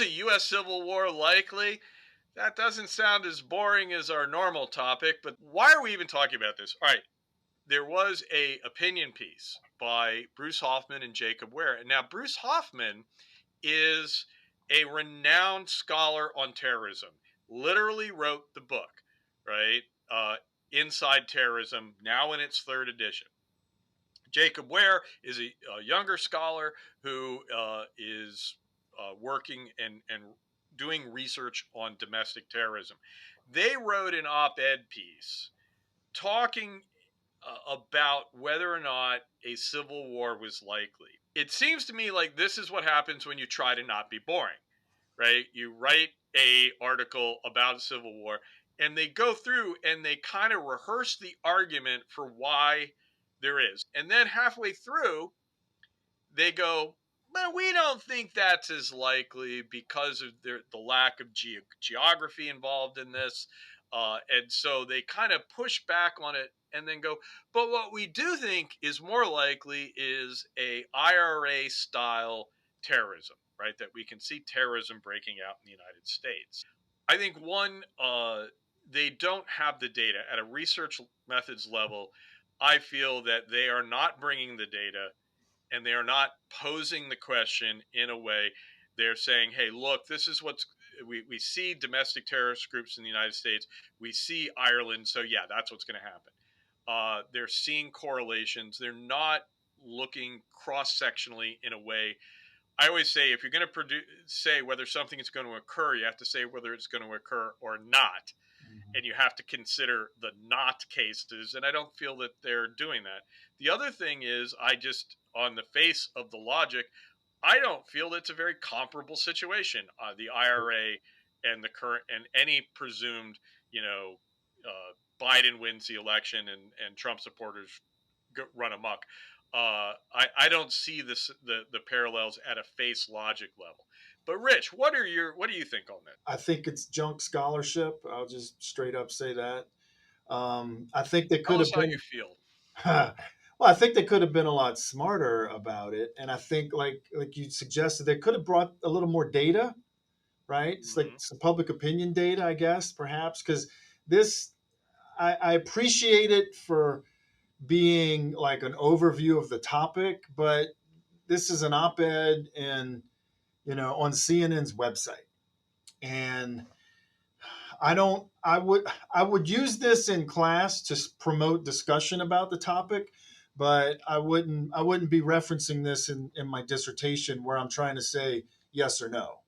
is a U.S. Civil War likely? That doesn't sound as boring as our normal topic, but why are we even talking about this? All right, there was a opinion piece by Bruce Hoffman and Jacob Ware. And now Bruce Hoffman is a renowned scholar on terrorism, literally wrote the book, right? Inside Terrorism, now in its third edition. Jacob Ware is a younger scholar who is working and doing research on domestic terrorism. They wrote an op ed piece talking about whether or not a civil war was likely. It seems to me like this is what happens when you try to not be boring, right? You write a article about a civil war and they go through and they kind of rehearse the argument for why there is. And then halfway through, they go, well, we don't think that's as likely because of the lack of geography involved in this. And so they kind of push back on it and then go, but what we do think is more likely is a IRA style terrorism, right? That we can see terrorism breaking out in the United States. I think they don't have the data at a research methods level. I feel that they are not bringing the data and they are not posing the question in a way. They're saying, hey, look, this is we see domestic terrorist groups in the United States. We see Ireland. So, yeah, that's what's going to happen. They're seeing correlations. They're not looking cross-sectionally in a way. I always say if you're going to say whether something is going to occur, you have to say whether it's going to occur or not. And you have to consider the not cases. And I don't feel that they're doing that. The other thing is, on the face of the logic, I don't feel it's a very comparable situation. The IRA and the current and any presumed, Biden wins the election and Trump supporters run amok. I don't see the parallels at a face logic level. But Rich, what do you think on that? I think it's junk scholarship. I'll just straight up say that. I think they Tell could us have how you been. feel. Well, I think they could have been a lot smarter about it, and I think, like you suggested, they could have brought a little more data, right? It's like Mm-hmm. some public opinion data, I guess, perhaps, because this I appreciate it for being like an overview of the topic, but this is an op-ed in on CNN's website, and I would use this in class to promote discussion about the topic, but I wouldn't be referencing this in my dissertation where I'm trying to say yes or no.